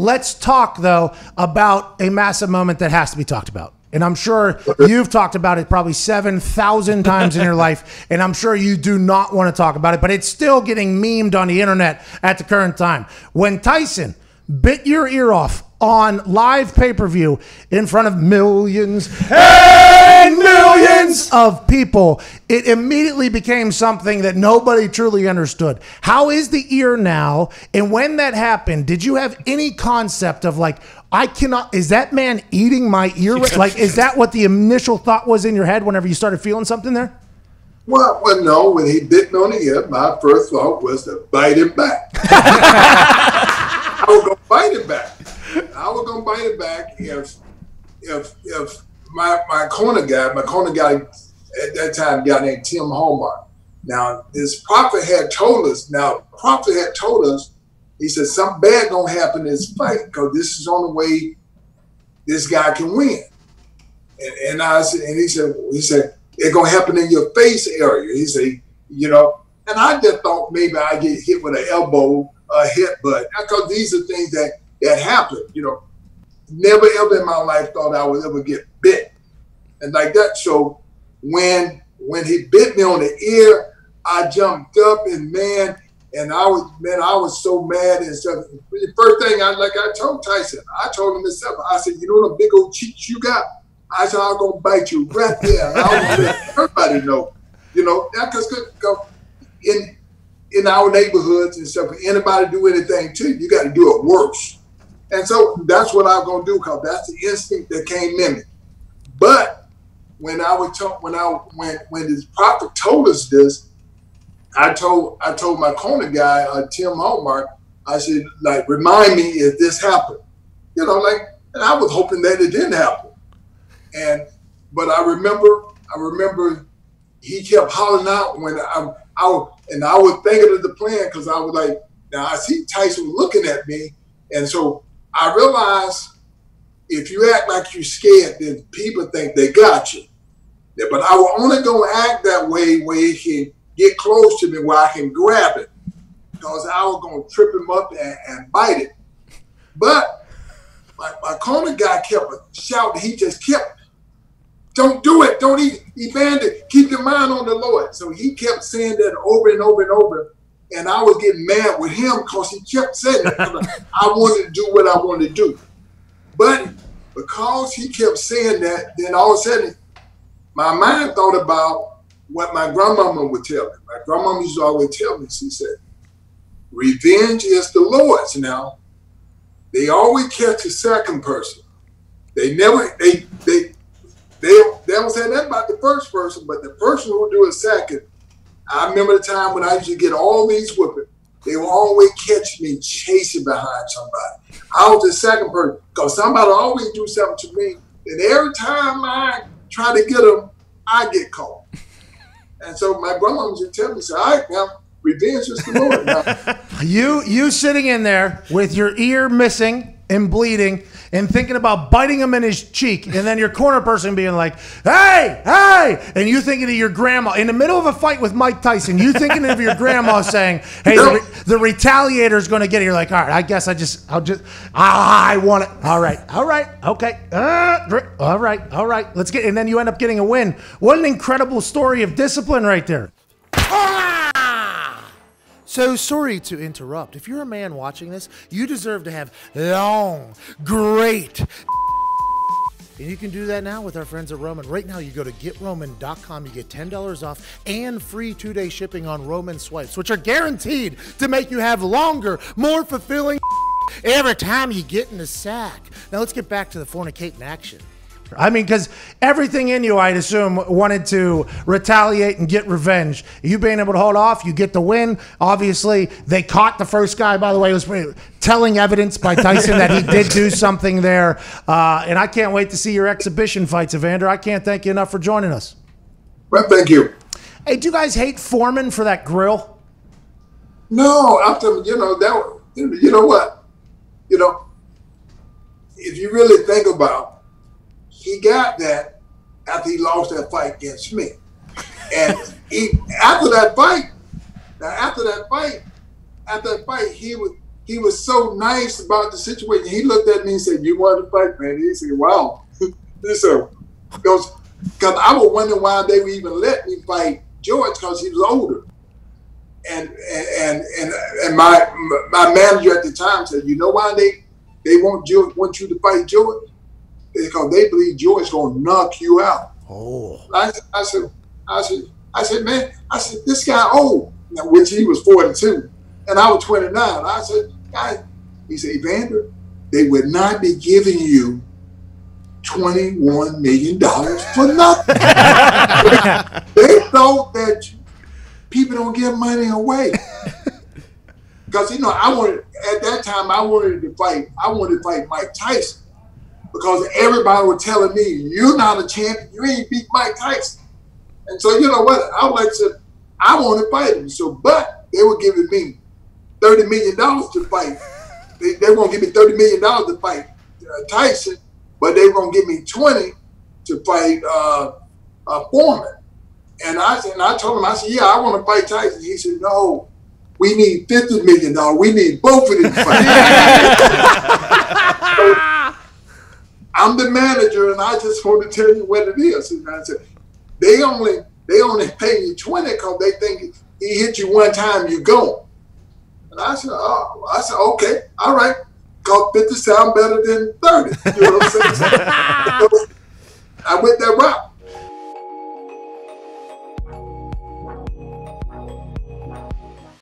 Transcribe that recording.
Let's talk, though, about a massive moment that has to be talked about. And I'm sure you've talked about it probably 7,000 times in your life, and I'm sure you do not want to talk about it, but it's still getting memed on the internet at the current time. When Tyson bit your ear off on live pay-per-view in front of millions and millions of people, it immediately became something that nobody truly understood. How is the ear now? And when that happened, did you have any concept of like, I cannot, is that man eating my ear? Like, is that what the initial thought was in your head whenever you started feeling something there? Well, no, when he bit me on the ear, my first thought was to bite him back. I was going to bite him back. I was going to bite it back if my corner guy at that time, a guy named Tim Hallmark. Now, this prophet had told us, he said, something bad going to happen in this fight because this is the only way this guy can win. And I said, and he said, it's going to happen in your face area. He said, and I just thought maybe I'd get hit with an elbow, a headbutt, because these are things that happen. Never ever in my life thought I would ever get bit. And like that. So when he bit me on the ear, I jumped up and I was so mad and stuff. The first thing I told Tyson, I told him himself, I said, the big old cheeks you got? I said, I'm going to bite you right there. And I was going to let everybody know, because in our neighborhoods and stuff, anybody do anything to you, you got to do it worse. And so that's what I'm going to do because that's the instinct that came in me. But when this prophet told us this, I told my corner guy, Tim Hallmark, I said, remind me if this happened. And I was hoping that it didn't happen. But I remember he kept hollering out when I was thinking of the plan because I was like, now I see Tyson looking at me. And so I realized if you act like you're scared, then people think they got you. Yeah, but I will only go act that way where he can get close to me where I can grab it because I was going to trip him up and bite it. But my corner guy kept shouting. He just kept, don't do it. Don't eat. Evander, keep your mind on the Lord. So he kept saying that over and over and over. And I was getting mad with him because he kept saying it. I wanted to do what I wanted to do. But because he kept saying that, then all of a sudden, my mind thought about what my grandmama would tell me. My grandmama used to always tell me, she said, revenge is the Lord's. Now, they always catch a second person. They don't say nothing about the first person, but the person who do a second, I remember the time when I used to get all these whooping. They would always catch me chasing behind somebody. I was the second person because somebody always do something to me. And every time I try to get them, I get caught. And so my grandma used to tell me, all right, now, revenge is the Lord. Now, you sitting in there with your ear missing and bleeding and thinking about biting him in his cheek, and then your corner person being like, hey, and you thinking of your grandma in the middle of a fight with Mike Tyson, you thinking of your grandma saying, hey, the retaliator's going to get it. You're like, all right, I guess I want it. All right, okay. All right, let's get, and then you end up getting a win. What an incredible story of discipline right there. So sorry to interrupt. If you're a man watching this, you deserve to have long, great and you can do that now with our friends at Roman. Right now, you go to GetRoman.com, you get $10 off and free 2-day shipping on Roman swipes, which are guaranteed to make you have longer, more fulfilling every time you get in the sack. Now let's get back to the fornicating action. I mean, because everything in you, I'd assume, wanted to retaliate and get revenge. You being able to hold off, you get the win. Obviously, they caught the first guy, by the way. It was telling evidence by Tyson that he did do something there. And I can't wait to see your exhibition fights, Evander. I can't thank you enough for joining us. Well, thank you. Hey, do you guys hate Foreman for that grill? No, I'm telling you, you know what? If you really think about he got that after he lost that fight against me. And after that fight, he he was so nice about the situation. He looked at me and said, "You want to fight, man?" He said, "Wow." He said, because I was wondering why they would even let me fight George, because he was older. And my manager at the time said, "You know why they want you to fight George? Because they believe George is gonna knock you out." Oh. I said, man, this guy old, which he was 42, and I was 29. I said, he said, "Evander, they would not be giving you $21 million for nothing." They thought that people don't give money away. Because, at that time, I wanted to fight Mike Tyson, because everybody was telling me, "You're not a champion, you ain't beat Mike Tyson." And so, you know what, I was like, said, I want to fight him. So, but they were giving me $30 million to fight. They were going to give me $30 million to fight Tyson, but they were going to give me 20 to fight Foreman. And I told him, I said, "Yeah, I want to fight Tyson." He said, "No, we need $50 million. We need both of them to fight." So, I'm the manager, and I just want to tell you what it is. And I said, they only pay you 20 because they think he hit you one time, you go. And I said, okay, all right, because 50 sound better than 30. You know what I'm saying? So I went that route.